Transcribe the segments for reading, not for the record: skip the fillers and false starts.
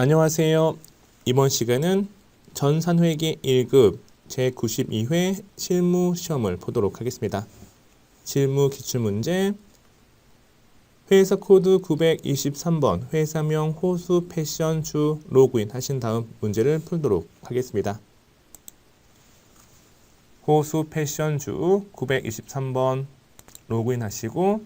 안녕하세요. 이번 시간은 전산회계 1급 제92회 실무 시험을 보도록 하겠습니다. 실무 기출문제 회사 코드 923번 회사명 호수 패션 주 로그인 하신 다음 문제를 풀도록 하겠습니다. 호수 패션 주 923번 로그인 하시고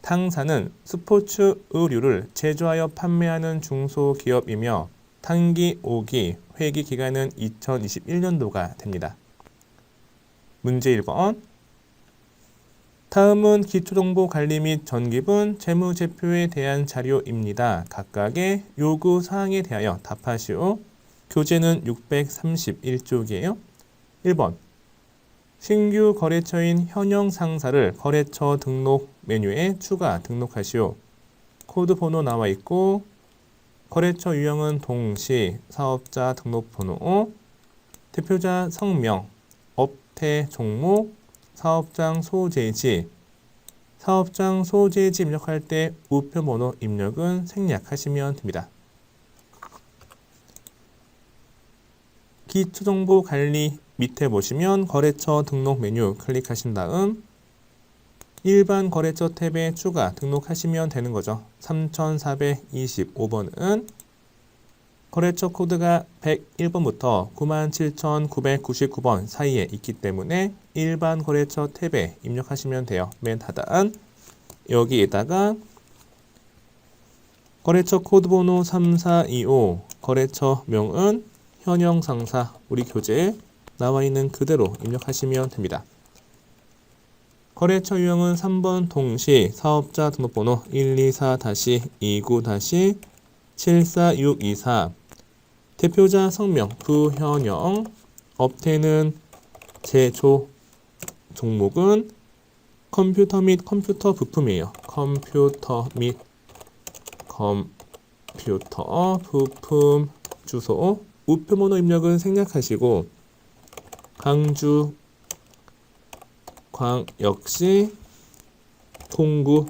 탕사는 스포츠 의류를 제조하여 판매하는 중소기업이며 단기 5기, 회기 기간은 2021년도가 됩니다. 문제 1번. 다음은 기초정보관리 및 전기분 재무제표에 대한 자료입니다. 각각의 요구사항에 대하여 답하시오. 교재는 631쪽이에요. 1번. 신규 거래처인 현영 상사를 거래처 등록 메뉴에 추가 등록하시오. 코드 번호 나와 있고 거래처 유형은 동시, 사업자 등록번호, 대표자 성명, 업태 종목, 사업장 소재지, 사업장 소재지 입력할 때 우표번호 입력은 생략하시면 됩니다. 기초정보관리 밑에 보시면 거래처 등록 메뉴 클릭하신 다음 일반 거래처 탭에 추가 등록하시면 되는 거죠. 3425번은 거래처 코드가 101번부터 97,999번 사이에 있기 때문에 일반 거래처 탭에 입력하시면 돼요. 맨 하단 여기에다가 거래처 코드 번호 3425 거래처 명은 현영 상사 우리 교재에 나와 있는 그대로 입력하시면 됩니다. 거래처 유형은 3번 동시, 사업자 등록번호 124-29-74624, 대표자 성명 부현영, 업태는 제조, 종목은 컴퓨터 및 컴퓨터 부품이에요. 컴퓨터 및 컴퓨터 부품 주소, 우표번호 입력은 생략하시고 강주 광역시 동구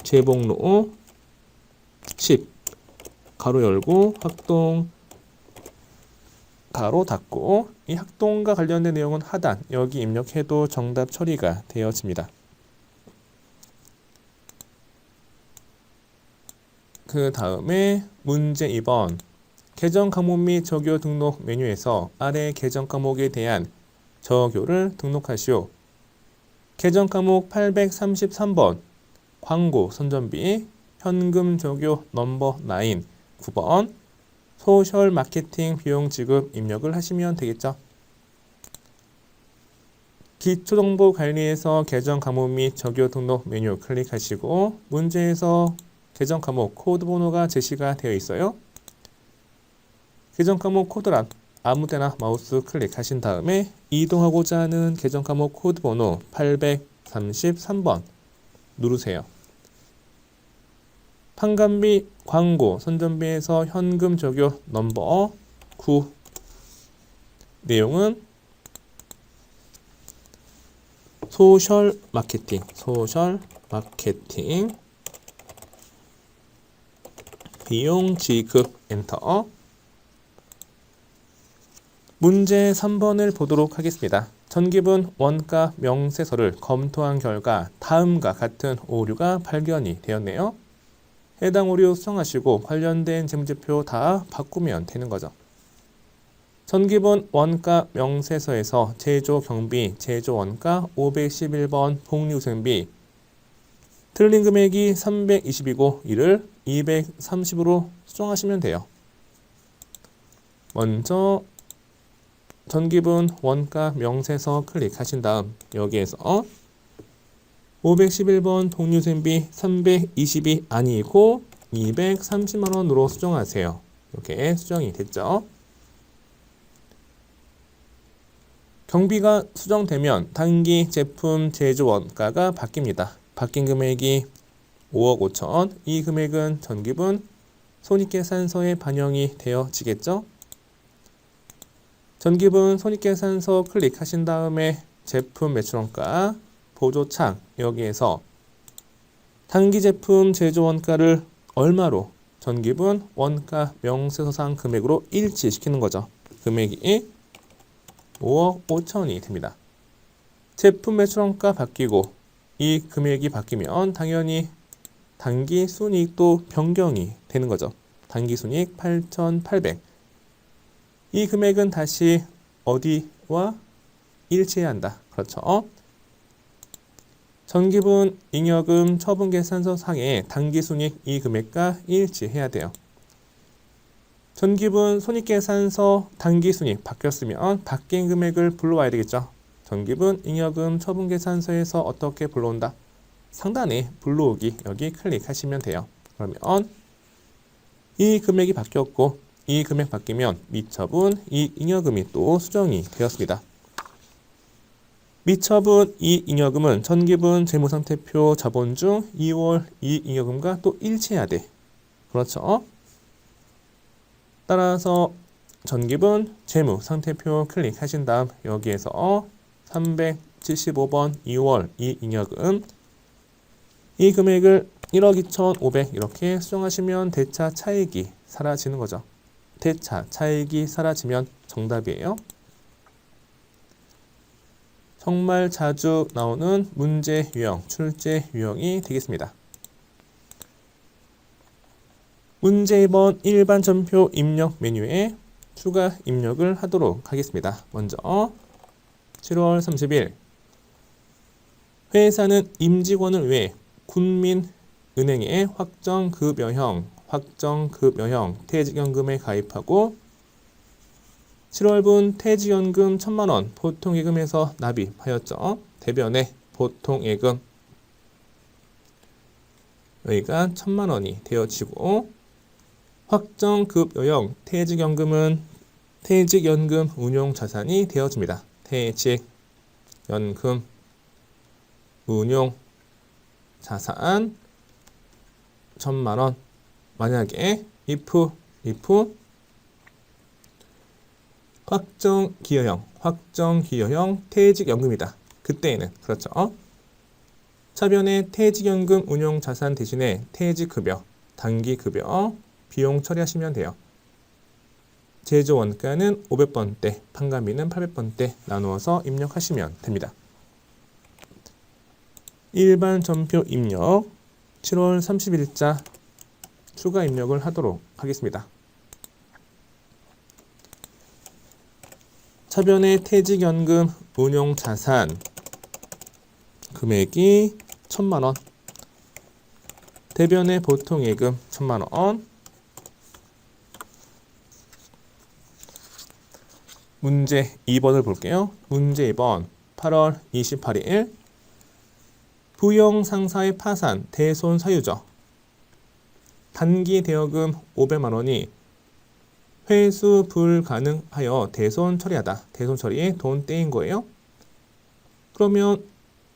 재봉로 10 가로 열고 학동 가로 닫고 이 학동과 관련된 내용은 하단 여기 입력해도 정답 처리가 되어집니다. 그 다음에 문제 2번 계정 과목 및 적요 등록 메뉴에서 아래 계정 과목에 대한 적요를 등록하시오. 계정 과목 833번 광고 선전비 현금 적요 넘버 9 9번 소셜 마케팅 비용 지급 입력을 하시면 되겠죠. 기초정보 관리에서 계정 과목 및 적요 등록 메뉴 클릭하시고 문제에서 계정 과목 코드 번호가 제시가 되어 있어요. 계정 과목 코드란 아무데나 마우스 클릭하신 다음에 이동하고자 하는 계정 과목 코드 번호 833번 누르세요. 판관비 광고 선전비에서 현금 적요 넘버 9 내용은 소셜 마케팅 비용 지급 엔터. 문제 3번을 보도록 하겠습니다. 전기분 원가 명세서를 검토한 결과 다음과 같은 오류가 발견이 되었네요. 해당 오류 수정하시고 관련된 재무제표 다 바꾸면 되는 거죠. 전기분 원가 명세서에서 제조 경비, 제조 원가 511번 복리후생비 틀린 금액이 320이고 이를 230으로 수정하시면 돼요. 먼저 전기분 원가 명세서 클릭하신 다음 여기에서 511번 복리후생비 320이 아니고 230만원으로 수정하세요. 이렇게 수정이 됐죠. 경비가 수정되면 단기 제품 제조 원가가 바뀝니다. 바뀐 금액이 5억 5천. 이 금액은 전기분 손익계산서에 반영이 되어지겠죠. 전기분 손익계산서 클릭하신 다음에 제품 매출원가 보조창 여기에서 단기 제품 제조 원가를 얼마로 전기분 원가 명세서상 금액으로 일치시키는 거죠. 금액이 5억 5천이 됩니다. 제품 매출원가 바뀌고 이 금액이 바뀌면 당연히 당기순이익도 변경이 되는 거죠. 당기순이익 8,800. 이 금액은 다시 어디와 일치해야 한다. 그렇죠. 전기분 잉여금 처분계산서 상의 당기순이익 이 금액과 일치해야 돼요. 전기분 손익계산서 당기순이익 바뀌었으면 바뀐 금액을 불러와야 되겠죠. 전기분 잉여금 처분계산서에서 어떻게 불러온다? 상단에 불러오기 여기 클릭하시면 돼요. 그러면 이 금액이 바뀌었고 이 금액 바뀌면 미처분 이 잉여금이 또 수정이 되었습니다. 미처분 이 잉여금은 전기분 재무상태표 자본 중 2월 이 잉여금과 또 일치해야 돼. 그렇죠? 따라서 전기분 재무상태표 클릭하신 다음 여기에서 375번 2월 이 잉여금 이 금액을 1억 2,500 이렇게 수정하시면 대차 차익이 사라지는 거죠. 대차 차익이 사라지면 정답이에요. 정말 자주 나오는 문제 유형, 출제 유형이 되겠습니다. 문제 2번 일반 전표 입력 메뉴에 추가 입력을 하도록 하겠습니다. 먼저 7월 30일 회사는 임직원을 위해 군민은행에 확정급여형 퇴직연금에 가입하고 7월분 퇴직연금 1,000만원 보통예금에서 납입하였죠. 대변에 보통예금 여기가 1,000만원이 되어지고 확정급여형 퇴직연금은 퇴직연금 운용자산이 되어집니다. 퇴직연금 운용자산 1,000만원 만약에 if 확정기여형 퇴직연금이다. 그때에는 그렇죠. 차변에 퇴직연금 운용자산 대신에 퇴직급여, 단기급여 비용 처리하시면 돼요. 제조원가는 500번대, 판관비는 800번대 나누어서 입력하시면 됩니다. 일반 전표 입력 7월 30일자 추가 입력을 하도록 하겠습니다. 차변의 퇴직연금 운용자산 금액이 1,000만원 대변의 보통예금 1,000만원 문제 2번을 볼게요. 문제 2번 8월 28일 부영상사의 파산 대손 사유죠. 단기 대여금 500만원이 회수 불가능하여 대손 처리하다. 대손 처리에 돈 떼인 거예요. 그러면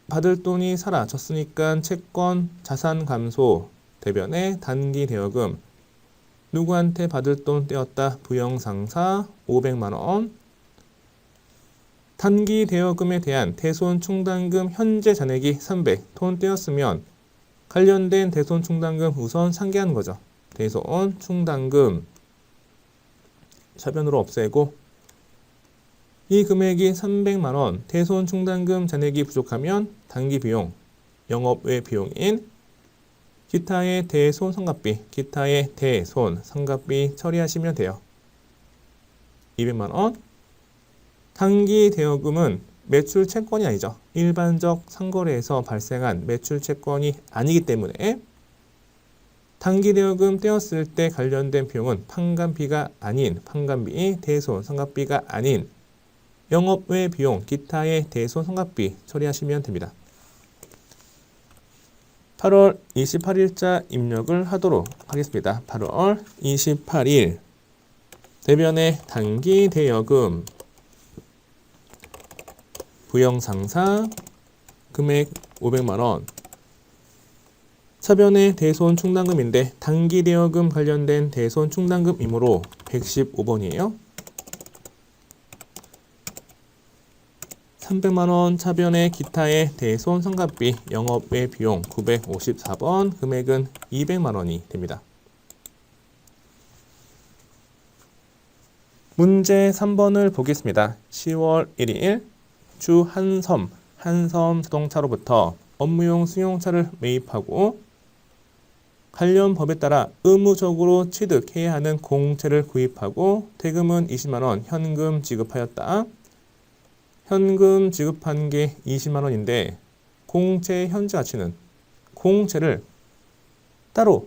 받을 돈이 사라졌으니까 채권 자산 감소 대변에 단기 대여금 누구한테 받을 돈 떼었다. 부영상사 500만원 단기 대여금에 대한 대손 충당금 현재 잔액이 300 돈 떼었으면 관련된 대손 충당금 우선 상계하는 거죠. 대손 충당금 차변으로 없애고 이 금액이 300만원 대손 충당금 잔액이 부족하면 단기 비용 영업외 비용인 기타의 대손 성갑비 처리하시면 돼요. 200만원 단기 대여금은 매출 채권이 아니죠. 일반적 상거래에서 발생한 매출 채권이 아니기 때문에 단기 대여금 떼었을 때 관련된 비용은 판관비가 아닌 판관비, 대손, 성갑비가 아닌 영업외 비용, 기타의 대손, 성갑비 처리하시면 됩니다. 8월 28일자 입력을 하도록 하겠습니다. 8월 28일 대변의 단기 대여금 부영상사 금액 500만원 차변의 대손 충당금인데 단기 대여금 관련된 대손 충당금이므로 115번이에요. 300만원 차변의 기타의 대손 성갑비 영업외 비용 954번 금액은 200만원이 됩니다. 문제 3번을 보겠습니다. 10월 1일 주 한섬 자동차로부터 업무용 승용차를 매입하고 관련 법에 따라 의무적으로 취득해야 하는 공채를 구입하고 대금은 20만 원 현금 지급하였다. 현금 지급한 게 20만 원인데 공채의 현재 가치는 공채를 따로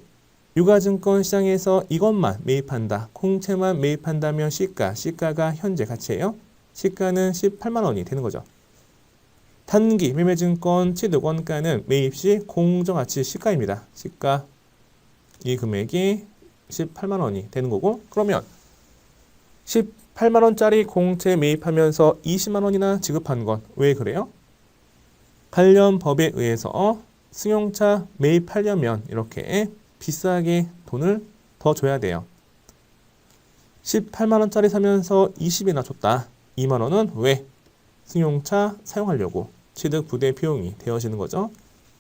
유가증권 시장에서 이것만 매입한다. 공채만 매입한다면 시가가 현재 가치예요. 시가는 18만 원이 되는 거죠. 단기 매매증권 취득 원가는 매입 시 공정가치 시가입니다. 시가 이 금액이 18만 원이 되는 거고 그러면 18만 원짜리 공채 매입하면서 20만 원이나 지급한 건 왜 그래요? 관련 법에 의해서 승용차 매입하려면 이렇게 비싸게 돈을 더 줘야 돼요. 18만 원짜리 사면서 20이나 줬다. 2만 원은 왜? 승용차 사용하려고 취득 부대 비용이 되어지는 거죠.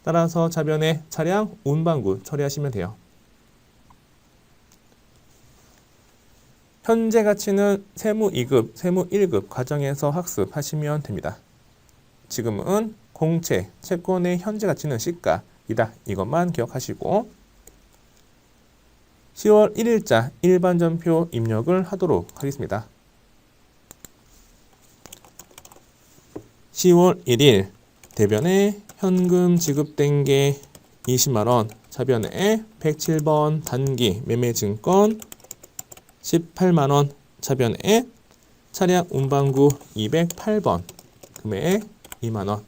따라서 자변에 차량 운반구 처리하시면 돼요. 현재 가치는 세무 2급, 세무 1급 과정에서 학습하시면 됩니다. 지금은 공채, 채권의 현재 가치는 시가이다. 이것만 기억하시고 10월 1일자 일반전표 입력을 하도록 하겠습니다. 10월 1일 대변에 현금 지급된 게 20만 원, 차변에 107번 단기 매매증권 18만 원, 차변에 차량 운반구 208번 금액 2만 원.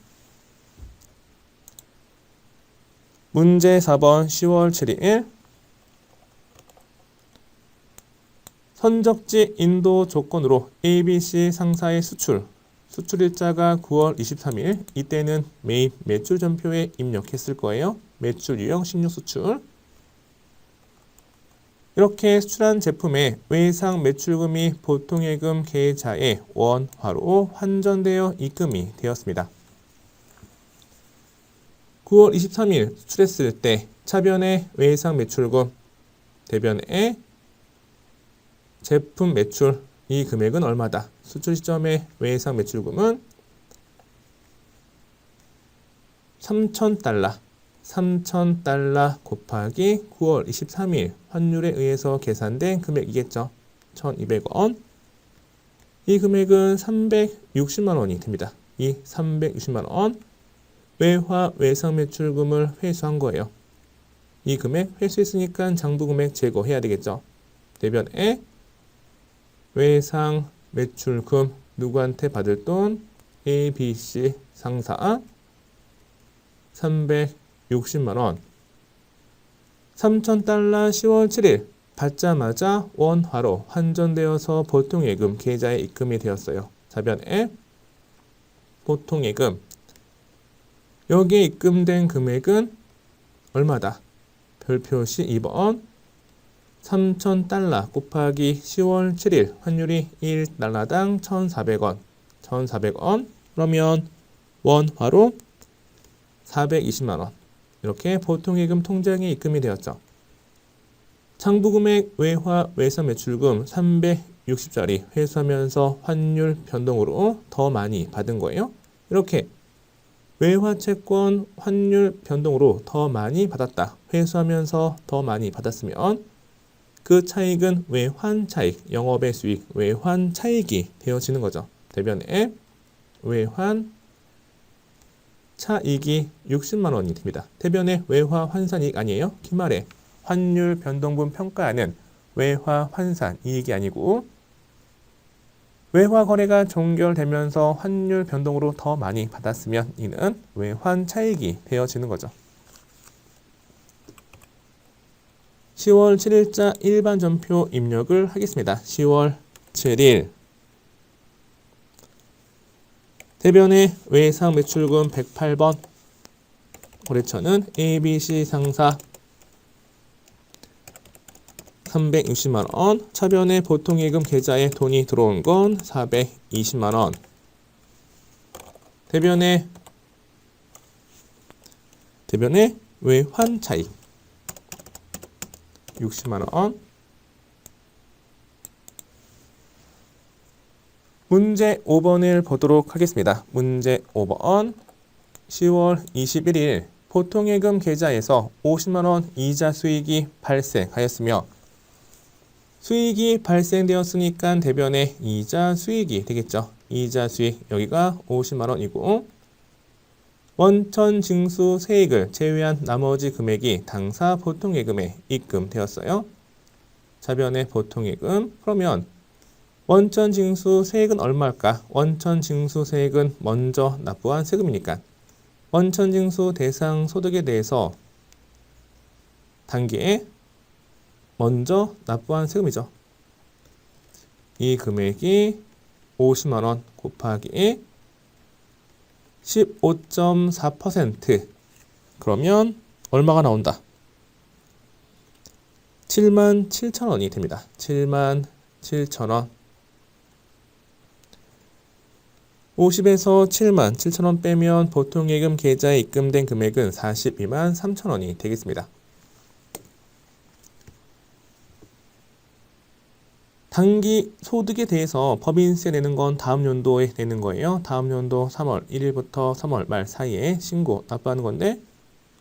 문제 4번 10월 7일 선적지 인도 조건으로 ABC 상사의 수출일자가 9월 23일 이때는 매입 매출 전표에 입력했을 거예요. 매출 유형 16 수출 이렇게 수출한 제품의 외상 매출금이 보통예금 계좌에 원화로 환전되어 입금이 되었습니다. 9월 23일 수출했을 때 차변의 외상 매출금, 대변의 제품 매출, 이 금액은 얼마다? 수출 시점의 외상 매출금은 3,000달러 곱하기 9월 23일 환율에 의해서 계산된 금액이겠죠. 1,200원. 이 금액은 360만 원이 됩니다. 이 360만 원 외화 외상 매출금을 회수한 거예요. 이 금액 회수했으니까 장부 금액 제거해야 되겠죠. 대변에 외상 매출금 누구한테 받을 돈? ABC 상사 360만 원. 3,000달러 10월 7일 받자마자 원화로 환전되어서 보통예금 계좌에 입금이 되었어요. 자변에 보통예금 여기에 입금된 금액은 얼마다? 별표시 2번 3,000달러 곱하기 10월 7일 환율이 1달러당 1,400원 1,400원 그러면 원화로 420만 원 이렇게 보통예금 통장에 입금이 되었죠. 장부금액 외화 외상 매출금 360짜리 회수하면서 환율 변동으로 더 많이 받은 거예요. 이렇게 외화채권 환율 변동으로 더 많이 받았다. 회수하면서 더 많이 받았으면 그 차익은 외환차익, 영업의 수익, 외환차익이 되어지는 거죠. 대변에 외환 차익이 60만 원이 됩니다. 대변에 외화 환산이익 아니에요. 기말에 환율 변동분 평가하는 외화 환산 이익이 아니고 외화 거래가 종결되면서 환율 변동으로 더 많이 받았으면 이는 외환 차익이 되어지는 거죠. 10월 7일자 일반 전표 입력을 하겠습니다. 10월 7일 대변의 외상 매출금 108번 거래처는 ABC 상사 360만원 차변의 보통예금 계좌에 돈이 들어온 건 420만원 대변의 외환차익 60만원 문제 5번을 보도록 하겠습니다. 문제 5번 10월 21일 보통예금 계좌에서 50만원 이자 수익이 발생하였으며 수익이 발생되었으니까 대변에 이자 수익이 되겠죠. 이자 수익 여기가 50만원이고 원천 징수 세액을 제외한 나머지 금액이 당사 보통예금에 입금되었어요. 자변의 보통예금 그러면 원천 징수 세액은 얼마일까? 원천 징수 세액은 먼저 납부한 세금이니까 원천 징수 대상 소득에 대해서 단계에 먼저 납부한 세금이죠. 이 금액이 50만원 곱하기 15.4% 그러면 얼마가 나온다? 77,000원이 됩니다. 77,000원 50에서 77,000원 빼면 보통예금 계좌에 입금된 금액은 42만 3천원이 되겠습니다. 단기 소득에 대해서 법인세 내는 건 다음 연도에 내는 거예요. 다음 연도 3월 1일부터 3월 말 사이에 신고 납부하는 건데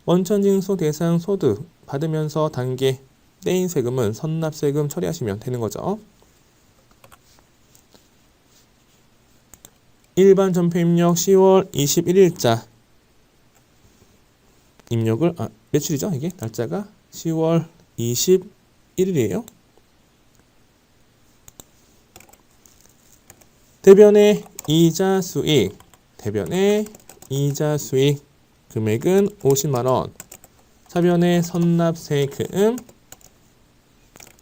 원천징수 대상 소득 받으면서 단계 떼인 세금은 선납세금 처리하시면 되는 거죠. 일반 전표 입력 10월 21일자 입력을 며칠이죠? 이게 날짜가 10월 21일이에요. 대변의 이자 수익 금액은 50만원 차변의 선납세금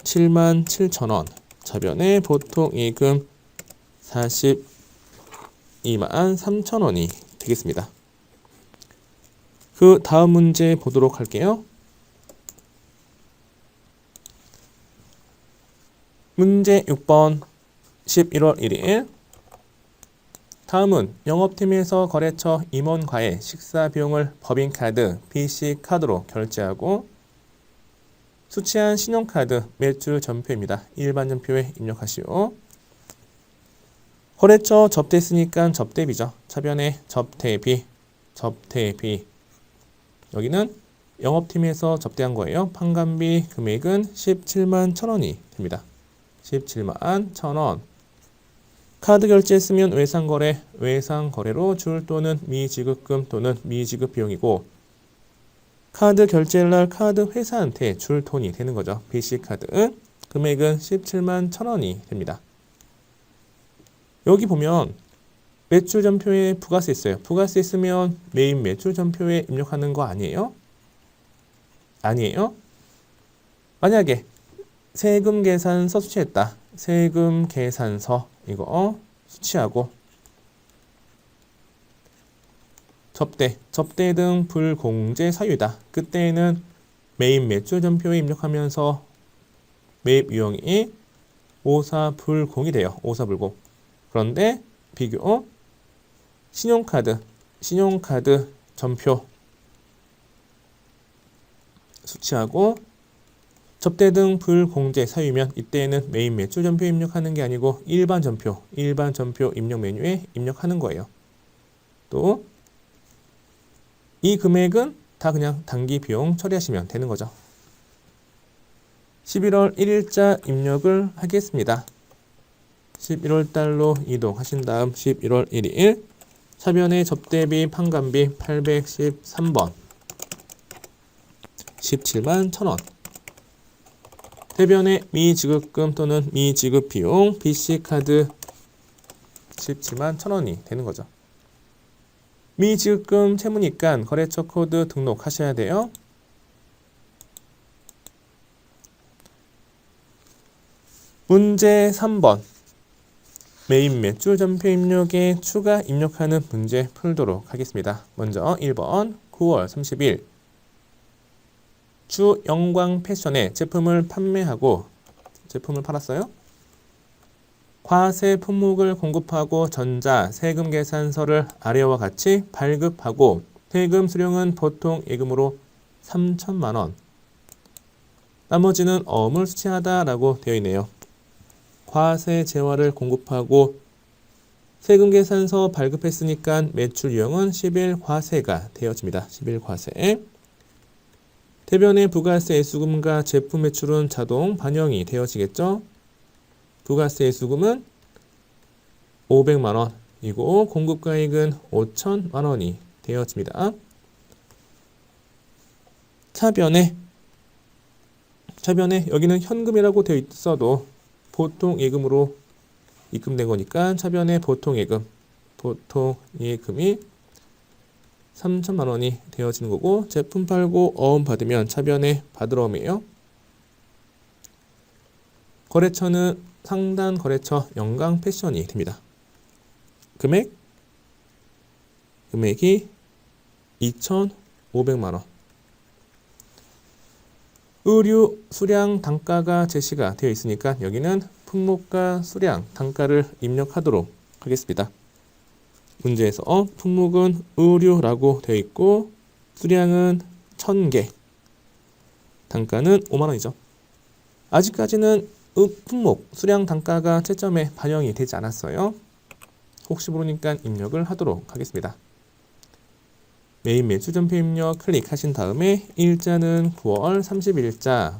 77,000원 차변의 보통예금 42만 3천원이 되겠습니다. 그 다음 문제 보도록 할게요. 문제 6번 11월 1일 다음은 영업팀에서 거래처 임원과의 식사 비용을 법인카드, BC카드로 결제하고 수취한 신용카드 매출 전표입니다. 일반 전표에 입력하시오. 거래처 접대했으니까 접대비죠. 차변에 접대비 여기는 영업팀에서 접대한 거예요. 판관비 금액은 17만 1천원이 됩니다. 17만 1천원 카드 결제했으면 외상거래로 줄 또는 미지급금 또는 미지급 비용이고 카드 결제일날 카드 회사한테 줄 돈이 되는 거죠. BC카드 금액은 17만 1천원이 됩니다. 여기 보면 매출 전표에 부가세 있어요. 부가세 있으면 메인 매출 전표에 입력하는 거 아니에요? 아니에요? 만약에 세금 계산서 수취했다. 세금 계산서 이거 수취하고 접대 등 불공제 사유이다. 그때에는 메인 매출 전표에 입력하면서 매입 유형이 오사불공이 돼요. 오사불공. 그런데 비교 신용카드 전표 수취하고 접대 등 불공제 사유면 이때에는 메인 매출 전표 입력하는 게 아니고 일반 전표 입력 메뉴에 입력하는 거예요. 또 이 금액은 다 그냥 단기 비용 처리하시면 되는 거죠. 11월 1일자 입력을 하겠습니다. 11월 달로 이동하신 다음 11월 1일 차변의 접대비 판관비 813번 17만 1천원 대변의 미지급금 또는 미지급 비용 BC카드 17만 1천원이 되는 거죠. 미지급금 채무니까 거래처 코드 등록하셔야 돼요. 문제 3번 메인 매출 전표 입력에 추가 입력하는 문제 풀도록 하겠습니다. 먼저 1번 9월 30일 주 영광 패션에 제품을 팔았어요. 과세 품목을 공급하고 전자 세금 계산서를 아래와 같이 발급하고 세금 수령은 보통 예금으로 3천만원 나머지는 어물 수취하다 라고 되어 있네요. 과세 재화를 공급하고 세금 계산서 발급했으니까 매출 유형은 10일 과세가 되어집니다. 10일 과세. 대변의 부가세 애수금과 제품 매출은 자동 반영이 되어지겠죠. 부가세 애수금은 500만 원이고 공급가액은 5천만 원이 되어집니다. 차변에 여기는 현금이라고 되어 있어도 보통 예금으로 입금된 거니까 차변에 보통 예금이 3천만 원이 되어지는 거고 제품 팔고 어음 받으면 차변에 받으러움이에요. 거래처는 상단 거래처 영광 패션이 됩니다. 금액이 2,500만 원. 의류 수량 단가가 제시가 되어 있으니까 여기는 품목과 수량 단가를 입력하도록 하겠습니다. 문제에서 품목은 의류라고 되어 있고 수량은 1000개, 단가는 5만 원이죠. 아직까지는 품목, 수량 단가가 채점에 반영이 되지 않았어요. 혹시 모르니까 입력을 하도록 하겠습니다. 메인 매출 전표 입력 클릭하신 다음에 일자는 9월 30일자,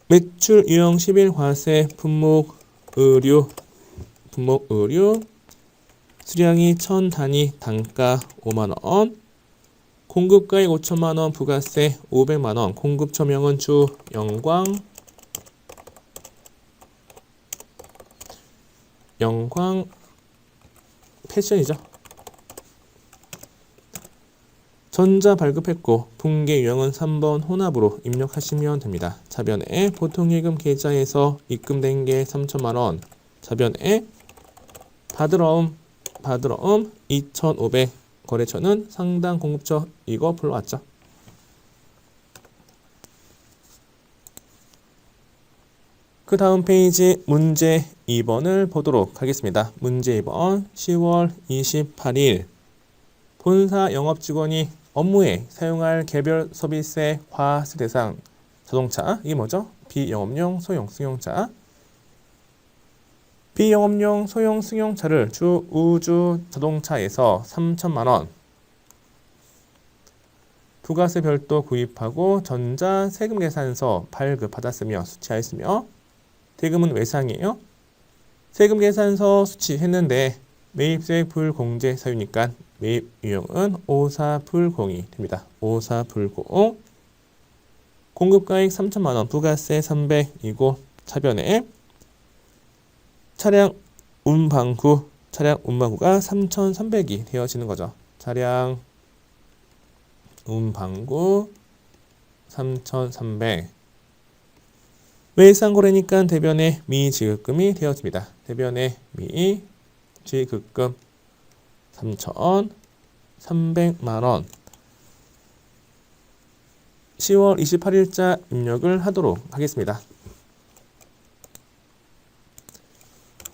매출 유형 10일 과세 품목 의류, 수량이 1000단위, 단가 5만원, 공급가액 5천만원, 부가세 500만원, 공급처명은 주 영광 패션이죠. 전자 발급했고 분계 유형은 3번 혼합으로 입력하시면 됩니다. 차변에 보통예금 계좌에서 입금된 게 3천만원, 차변에 받으러움 2,500, 거래처는 상당 공급처 이거 불러왔죠. 그 다음 페이지 문제 2번을 보도록 하겠습니다. 문제 2번 10월 28일 본사 영업직원이 업무에 사용할 개별 서비스의 과세 대상 자동차, 이게 뭐죠? 비영업용 소형 승용차. 비영업용 소형 승용차를 주 우주 자동차에서 3천만 원 부가세 별도 구입하고 전자 세금 계산서 발급받았으며 수취하였으며 대금은 외상이에요. 세금 계산서 수취했는데 매입세액 불공제 사유니까 매입 유형은 54불공이 됩니다. 54불공. 공급가액 3천만 원, 부가세 300이고 차변에 차량 운반구가 3,300이 되어지는 거죠. 차량 운반구 3,300. 외상거래니까 대변에 미지급금이 되어집니다. 대변에 미지급금 3,300만 원. 10월 28일자 입력을 하도록 하겠습니다.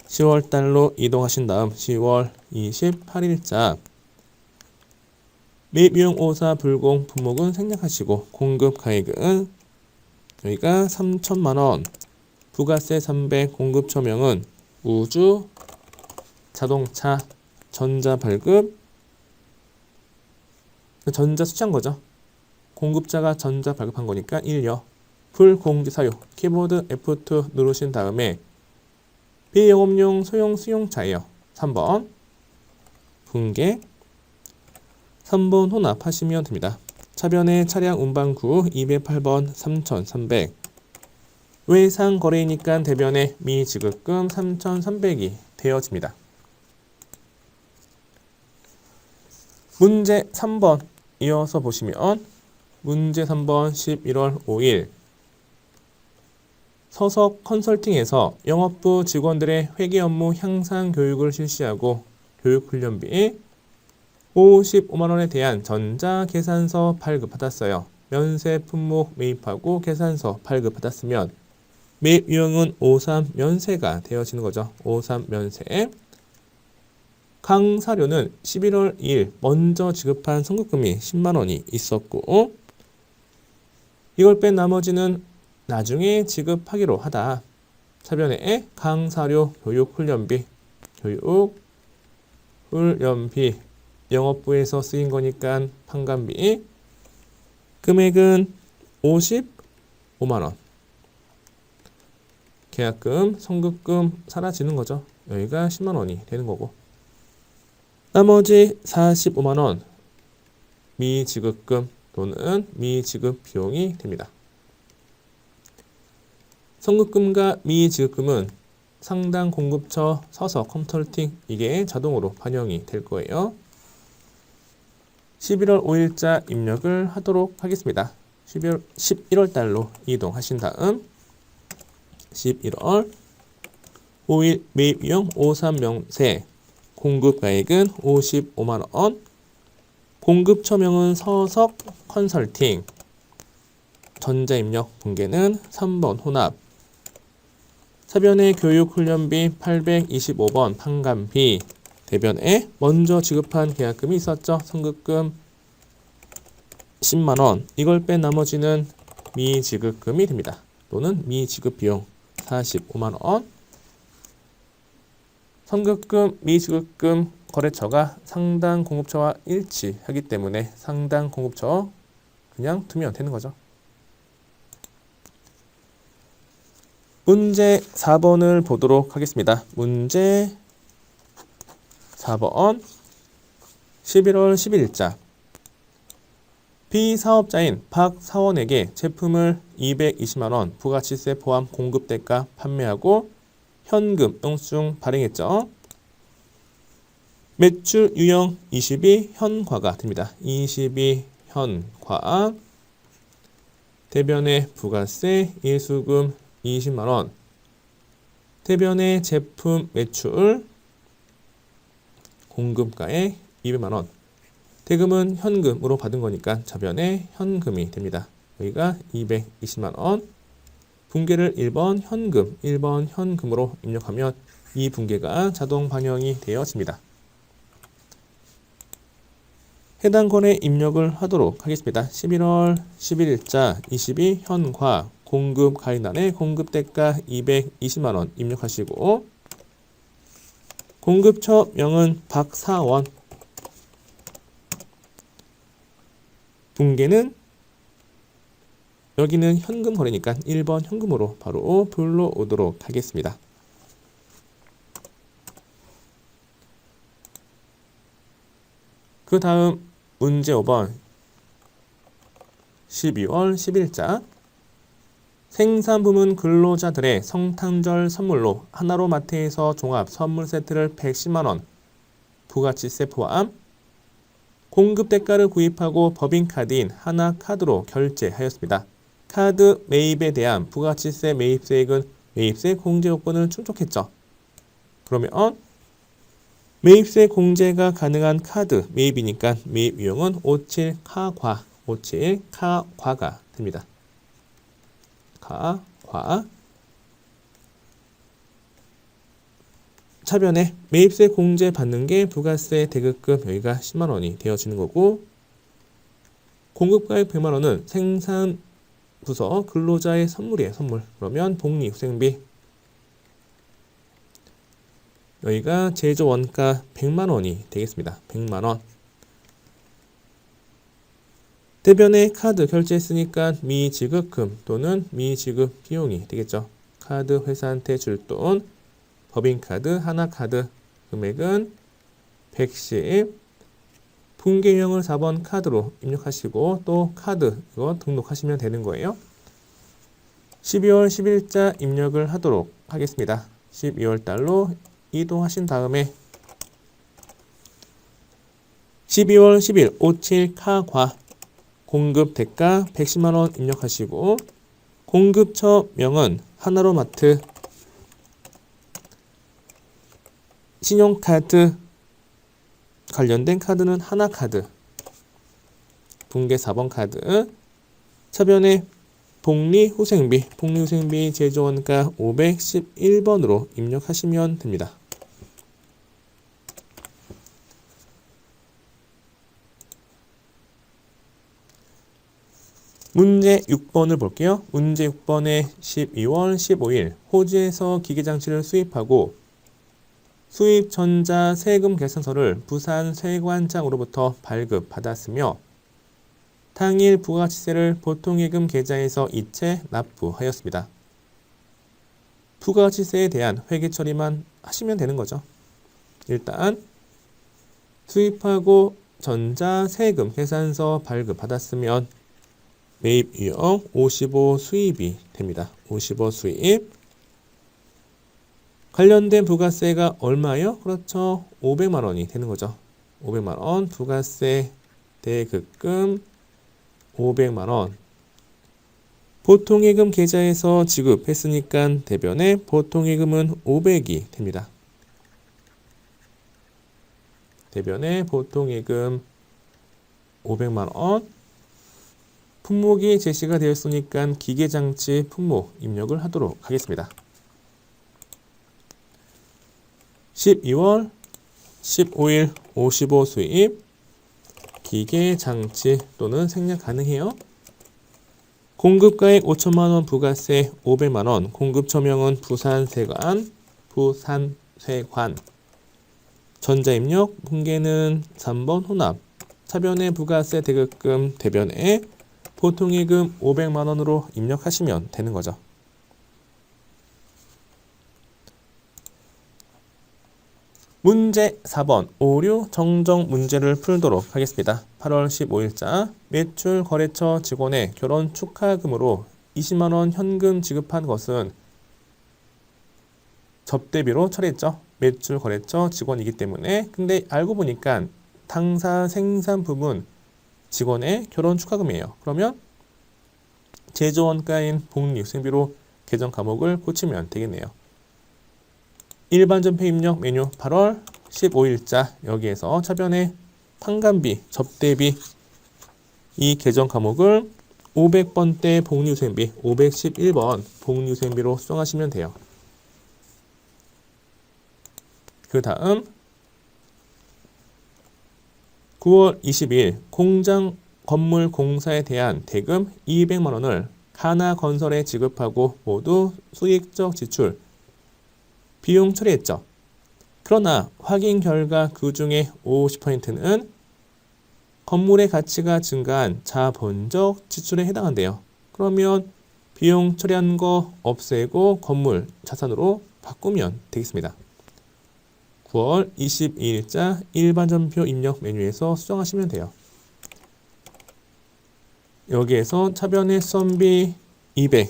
10월 달로 이동하신 다음 10월 28일자 매입유형 54불공 품목은 생략하시고 공급가액은 여기가 3천만 원, 부가세 300, 공급처명은 우주 자동차 전자 발급, 전자 수취한 거죠. 공급자가 전자 발급한 거니까 1요. 불공제 사유 키보드 F2 누르신 다음에 비영업용 소형 승용차예요. 3번 분계, 3번 혼합하시면 됩니다. 차변에 차량 운반구 208번 3,300. 외상 거래이니까 대변에 미지급금 3,300이 되어집니다. 문제 3번 이어서 보시면 문제 3번 11월 5일 서석 컨설팅에서 영업부 직원들의 회계 업무 향상 교육을 실시하고 교육훈련비 55만 원에 대한 전자 계산서 발급받았어요. 면세 품목 매입하고 계산서 발급받았으면 매입 유형은 53 면세가 되어지는 거죠. 53 면세. 강사료는 11월 2일 먼저 지급한 선급금이 10만 원이 있었고 이걸 뺀 나머지는 나중에 지급하기로 하다. 차변에 강사료 교육훈련비, 교육훈련비 영업부에서 쓰인 거니까 판관비 금액은 55만원. 계약금, 선급금 사라지는 거죠. 여기가 10만원이 되는 거고 나머지 45만원 미지급금 또는 미지급 비용이 됩니다. 선급금과 미지급금은 상당 공급처 서서 컨설팅 이게 자동으로 반영이 될 거예요. 11월 5일자 입력을 하도록 하겠습니다. 11월 달로 이동하신 다음 11월 5일 매입비용 53명세 공급가액은 55만원 공급처명은 서석 컨설팅 전자입력 분계는 3번 혼합 차변의 교육훈련비 825번 판관비 대변에 먼저 지급한 계약금이 있었죠. 선급금 10만원 이걸 뺀 나머지는 미지급금이 됩니다. 또는 미지급비용 45만원 선급금, 미지급금 거래처가 상당 공급처와 일치하기 때문에 상당 공급처 그냥 두면 되는 거죠. 문제 4번을 보도록 하겠습니다. 문제 4번 11월 10일자 B사업자인 박 사원에게 제품을 220만원 부가치세 포함 공급대가 판매하고 현금 영수증 발행했죠. 매출 유형 22 현과가 됩니다. 22 현과 대변의 부가세 예수금 20만원 대변의 제품 매출 공급가액 200만원 대금은 현금으로 받은 거니까 자변의 현금이 됩니다. 여기가 220만원 분계를 1번 현금으로 입력하면 이 분계가 자동 반영이 되어집니다. 해당 건의 입력을 하도록 하겠습니다. 11월 11일자 22 현과 공급 가입란에 공급대가 220만원 입력하시고 공급처 명은 박사원 분계는 여기는 현금 거래니까 1번 현금으로 바로 불러오도록 하겠습니다. 그 다음 문제 5번 12월 10일자 생산부문 근로자들의 성탄절 선물로 하나로마트에서 종합 선물 세트를 110만원 부가치세 포함 공급대가를 구입하고 법인카드인 하나카드로 결제하였습니다. 카드 매입에 대한 부가치세 매입세액은 매입세 공제 요건을 충족했죠. 그러면 매입세 공제가 가능한 카드 매입이니까 매입 유형은 57카과가 됩니다. 과 차변에 매입세 공제 받는 게 부가세 대급금 여기가 10만원이 되어지는 거고 공급가액 100만원은 생산부서 근로자의 선물이에요. 선물. 그러면 복리후생비 여기가 제조 원가 100만원이 되겠습니다. 100만원 대변에 카드 결제했으니까 미지급금 또는 미지급 비용이 되겠죠. 카드 회사한테 줄 돈 법인카드 하나카드 금액은 110 분계유형을 4번 카드로 입력하시고 또 카드 이거 등록하시면 되는 거예요. 12월 10일자 입력을 하도록 하겠습니다. 12월 달로 이동하신 다음에 12월 10일 57카과 공급 대가 110만원 입력하시고 공급처 명은 하나로마트 신용카드 관련된 카드는 하나카드 분계 4번 카드 차변에 복리후생비 제조원가 511번으로 입력하시면 됩니다. 문제 6번을 볼게요. 문제 6번에 12월 15일 호주에서 기계장치를 수입하고 수입 전자 세금 계산서를 부산 세관장으로부터 발급받았으며 당일 부가가치세를 보통예금 계좌에서 이체 납부하였습니다. 부가가치세에 대한 회계 처리만 하시면 되는 거죠. 일단 수입하고 전자 세금 계산서 발급받았으면 매입 유형 55 수입이 됩니다. 55 수입. 관련된 부가세가 얼마요? 그렇죠. 500만 원이 되는 거죠. 500만 원 부가세 대급금 500만 원. 보통예금 계좌에서 지급했으니까 대변에 보통예금은 500이 됩니다. 대변에 보통예금 500만 원. 품목이 제시가 되었으니까 기계장치 품목 입력을 하도록 하겠습니다. 12월 15일 55 수입 기계장치 또는 생략 가능해요. 공급가액 5천만 원 부가세 500만 원 공급 처명은 부산세관 전자입력 분계는 3번 혼합 차변에 부가세 대급금 대변에 보통예금 500만 원으로 입력하시면 되는 거죠. 문제 4번 오류 정정 문제를 풀도록 하겠습니다. 8월 15일자 매출 거래처 직원의 결혼 축하금으로 20만 원 현금 지급한 것은 접대비로 처리했죠. 매출 거래처 직원이기 때문에. 근데 알고 보니까 당사 생산 부분 직원의 결혼 축하금이에요. 그러면 제조원가인 복리후생비로 계정 과목을 고치면 되겠네요. 일반 전표 입력 메뉴 8월 15일자 여기에서 차변에 판관비, 접대비 이 계정 과목을 500번대 복리후생비, 511번 복리후생비로 수정하시면 돼요. 그 다음 9월 20일 공장 건물 공사에 대한 대금 200만 원을 하나건설에 지급하고 모두 수익적 지출, 비용 처리했죠. 그러나 확인 결과 그 중에 50%는 건물의 가치가 증가한 자본적 지출에 해당한대요. 그러면 비용 처리한 거 없애고 건물 자산으로 바꾸면 되겠습니다. 9월 22일자 일반 전표 입력 메뉴에서 수정하시면 돼요. 여기에서 차변의 수선비 200,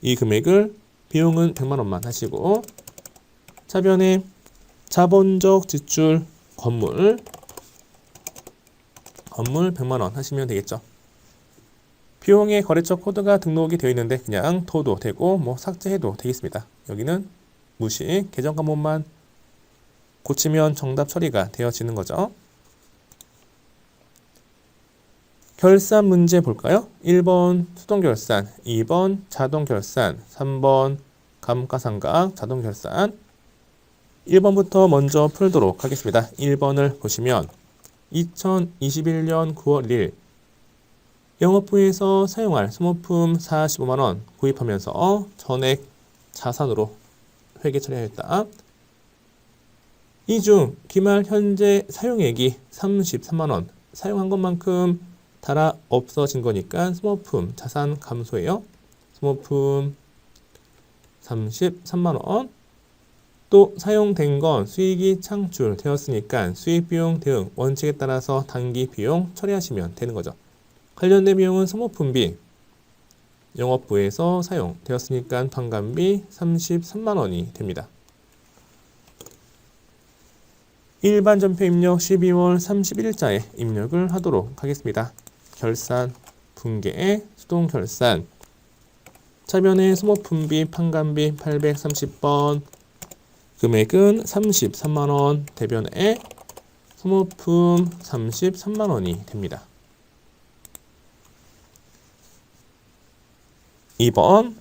이 금액을 비용은 100만 원만 하시고 차변에 자본적 지출 건물 100만 원 하시면 되겠죠. 비용의 거래처 코드가 등록이 되어 있는데 그냥 토도 되고 뭐 삭제해도 되겠습니다. 여기는 무시, 계정 과목만 고치면 정답 처리가 되어지는 거죠. 결산 문제 볼까요? 1번 수동결산, 2번 자동결산, 3번 감가상각 자동결산. 1번부터 먼저 풀도록 하겠습니다. 1번을 보시면 2021년 9월 1일 영업부에서 사용할 소모품 45만 원 구입하면서 전액 자산으로 회계 처리하였다. 이 중 기말 현재 사용액이 33만 원 사용한 것만큼 달아 없어진 거니까 소모품 자산 감소예요. 소모품 33만 원. 또 사용된 건 수익이 창출되었으니까 수익비용 대응 원칙에 따라서 단기 비용 처리하시면 되는 거죠. 관련된 비용은 소모품비, 영업부에서 사용되었으니까 판관비 33만 원이 됩니다. 일반 전표 입력 12월 31일자에 입력을 하도록 하겠습니다. 결산, 분계, 수동결산, 차변에 소모품비, 판관비 830번, 금액은 33만 원, 대변에 소모품 33만 원이 됩니다. 2번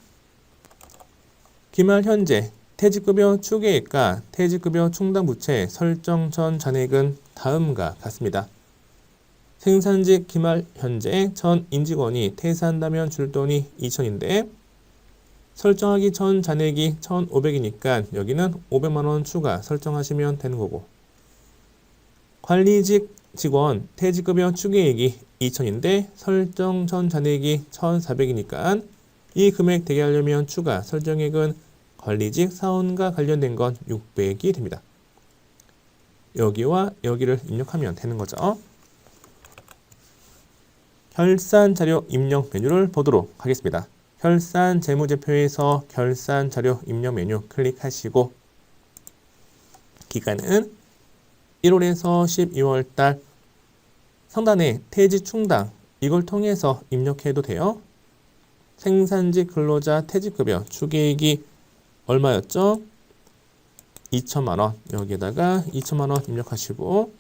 기말 현재 퇴직급여 추계액과 퇴직급여 충당부채 설정 전 잔액은 다음과 같습니다. 생산직 기말 현재 전 임직원이 퇴사한다면 줄 돈이 2천인데 설정하기 전 잔액이 1,500이니까 여기는 500만 원 추가 설정하시면 되는 거고, 관리직 직원 퇴직급여 추계액이 2천인데 설정 전 잔액이 1,400이니까 이 금액 되게 하려면 추가 설정액은 관리직 사원과 관련된 건 600이 됩니다. 여기와 여기를 입력하면 되는 거죠. 결산 자료 입력 메뉴를 보도록 하겠습니다. 결산 재무제표에서 결산 자료 입력 메뉴 클릭하시고 기간은 1월에서 12월 달, 상단에 퇴직 충당 이걸 통해서 입력해도 돼요. 생산직 근로자 퇴직급여 추계액이 얼마였죠? 2천만 원. 여기에다가 2천만 원 입력하시고,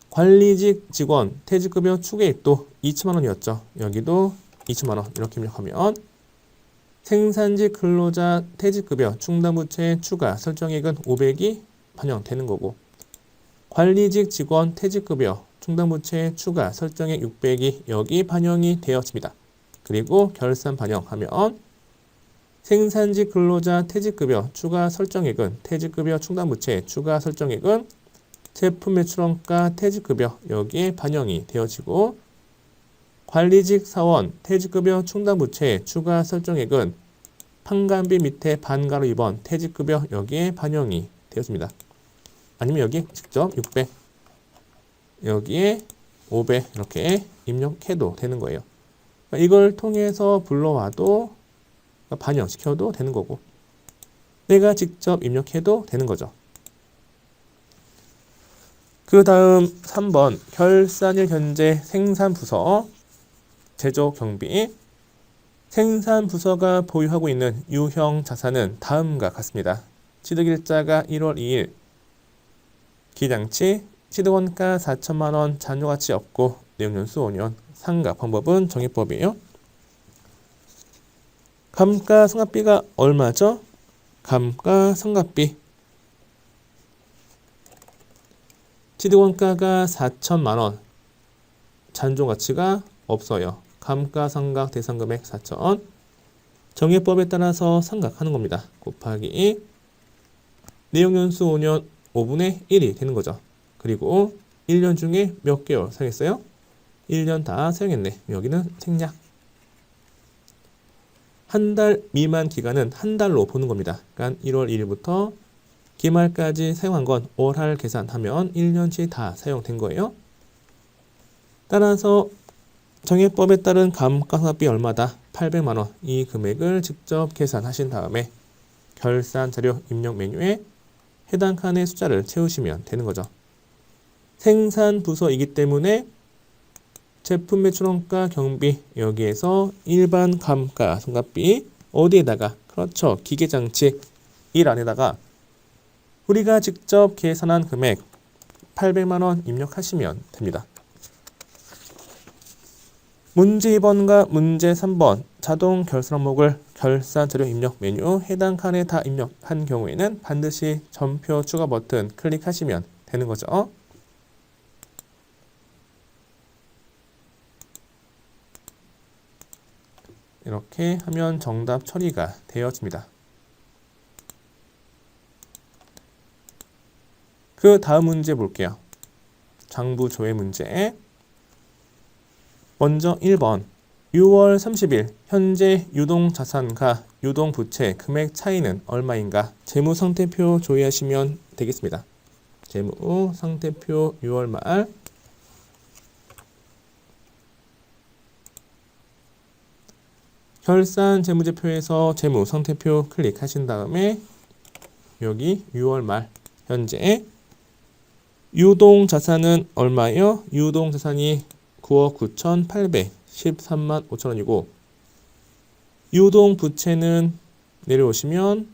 관리직 직원 퇴직급여 추계액도 2천만 원이었죠. 여기도 2천만 원 이렇게 입력하면 생산직 근로자 퇴직급여 충당부채 추가 설정액은 500이 반영되는 거고, 관리직 직원 퇴직급여 충당부채 추가 설정액 600이 여기 반영이 되었습니다. 그리고 결산 반영하면 생산직 근로자 퇴직급여 추가 설정액은 퇴직급여 충당부채 추가 설정액은 제품 매출원가 퇴직급여 여기에 반영이 되어지고, 관리직 사원 퇴직급여 충당부채 추가 설정액은 판관비 밑에 반가로 2번 퇴직급여 여기에 반영이 되었습니다. 아니면 여기 직접 600 여기에 500 이렇게 입력해도 되는 거예요. 이걸 통해서 불러와도 반영시켜도 되는 거고, 내가 직접 입력해도 되는 거죠. 그 다음 3번 결산일 현재 생산부서 제조경비. 생산부서가 보유하고 있는 유형 자산은 다음과 같습니다. 취득일자가 1월 2일, 기장치, 취득원가 4천만 원, 잔존가치 없고 내용연수 5년, 상가 방법은 정액법이에요. 감가상각비가 얼마죠? 감가상각비 취득원가가 4천만 원, 잔존가치가 없어요. 감가상각 대상금액 4천, 정액법에 따라서 상각하는 겁니다. 곱하기 내용연수 5년 5분의 1이 되는 거죠. 그리고 1년 중에 몇 개월 사용했어요? 1년 다 사용했네. 여기는 생략. 한 달 미만 기간은 한 달로 보는 겁니다. 그러니까 1월 1일부터 기말까지 사용한 건 월할 계산하면 1년치 다 사용된 거예요. 따라서 정액법에 따른 감가상각비 얼마다? 800만 원. 이 금액을 직접 계산하신 다음에 결산 자료 입력 메뉴에 해당 칸의 숫자를 채우시면 되는 거죠. 생산 부서이기 때문에 제품 매출원가 경비 여기에서 일반 감가상각비 어디에다가? 그렇죠. 기계장치 1 안에다가 우리가 직접 계산한 금액 800만 원 입력하시면 됩니다. 문제 2번과 문제 3번 자동 결산 항목을 결산 자료 입력 메뉴 해당 칸에 다 입력한 경우에는 반드시 전표 추가 버튼 클릭하시면 되는 거죠. 이렇게 하면 정답 처리가 되어집니다. 그 다음 문제 볼게요. 장부 조회 문제. 먼저 1번 6월 30일 현재 유동자산과 유동부채 금액 차이는 얼마인가? 재무상태표 조회하시면 되겠습니다. 재무상태표 6월 말 결산 재무제표에서 재무상태표 클릭하신 다음에 여기 6월 말 현재 유동자산은 얼마예요? 유동자산이 9억 9,813만 5천 원이고 유동부채는 내려오시면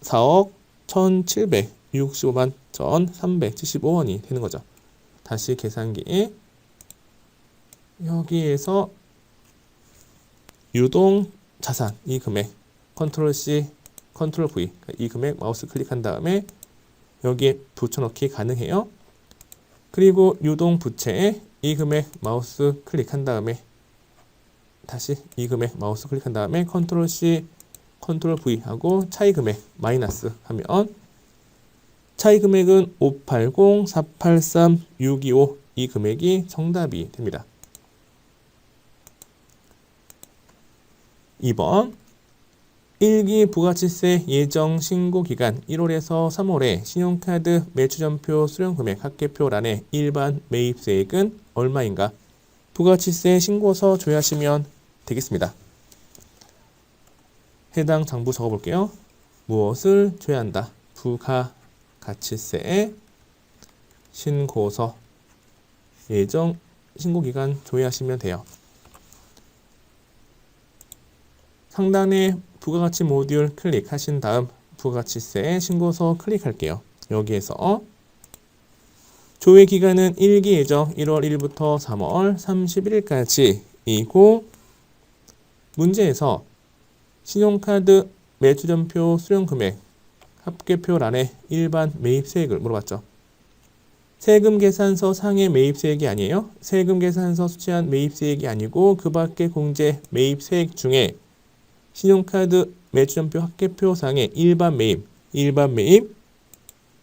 4억 1,765만 1,375원이 되는 거죠. 다시 계산기에 여기에서 유동자산 이 금액 컨트롤 C, 컨트롤 V 이 금액 마우스 클릭한 다음에 여기에 붙여넣기 가능해요. 그리고 유동 부채에 이 금액 마우스 클릭한 다음에 다시 이 금액 마우스 클릭한 다음에 컨트롤 C, 컨트롤 V 하고 차이 금액 마이너스 하면 차이 금액은 580-483-625 이 금액이 정답이 됩니다. 2번 1기 부가치세 예정 신고 기간 1월에서 3월에 신용카드 매출전표 수령금액 합계표란에 일반 매입세액은 얼마인가? 부가치세 신고서 조회하시면 되겠습니다. 해당 장부 적어볼게요. 무엇을 조회한다? 부가가치세 신고서 예정 신고기간 조회하시면 돼요. 상단에 부가가치 모듈 클릭하신 다음 부가가치세 신고서 클릭할게요. 여기에서 조회 기간은 1기 예정 1월 1일부터 3월 31일까지이고 문제에서 신용카드 매출전표 수령금액 합계표란에 일반 매입세액을 물어봤죠. 세금계산서 상의 매입세액이 아니에요. 세금계산서 수취한 매입세액이 아니고 그 밖의 공제 매입세액 중에 신용카드 매출전표 합계표상의 일반 매입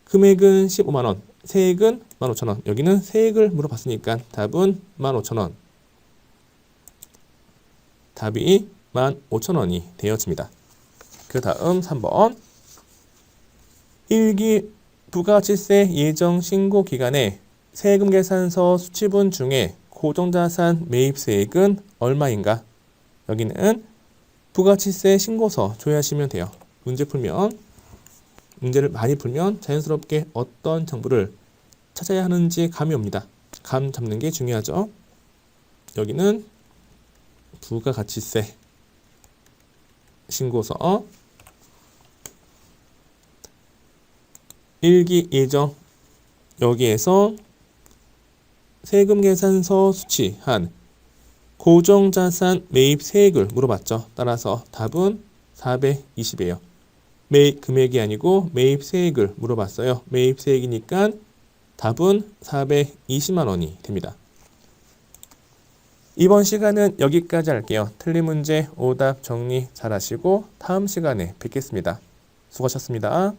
금액은 15만원, 세액은 15,000원. 여기는 세액을 물어봤으니까 답은 15,000원. 답이 15,000원이 되어집니다. 그 다음 3번 1기 부가가치세 예정 신고 기간에 세금계산서 수취분 중에 고정자산 매입세액은 얼마인가? 여기는 부가가치세 신고서 조회하시면 돼요. 문제를 많이 풀면 자연스럽게 어떤 정보를 찾아야 하는지 감이 옵니다. 감 잡는 게 중요하죠. 여기는 부가가치세 신고서 1기 예정 여기에서 세금계산서 수취한 고정자산 매입세액을 물어봤죠. 따라서 답은 420이에요. 매입 금액이 아니고 매입세액을 물어봤어요. 매입세액이니까 답은 420만원이 됩니다. 이번 시간은 여기까지 할게요. 틀린 문제 오답 정리 잘 하시고 다음 시간에 뵙겠습니다. 수고하셨습니다.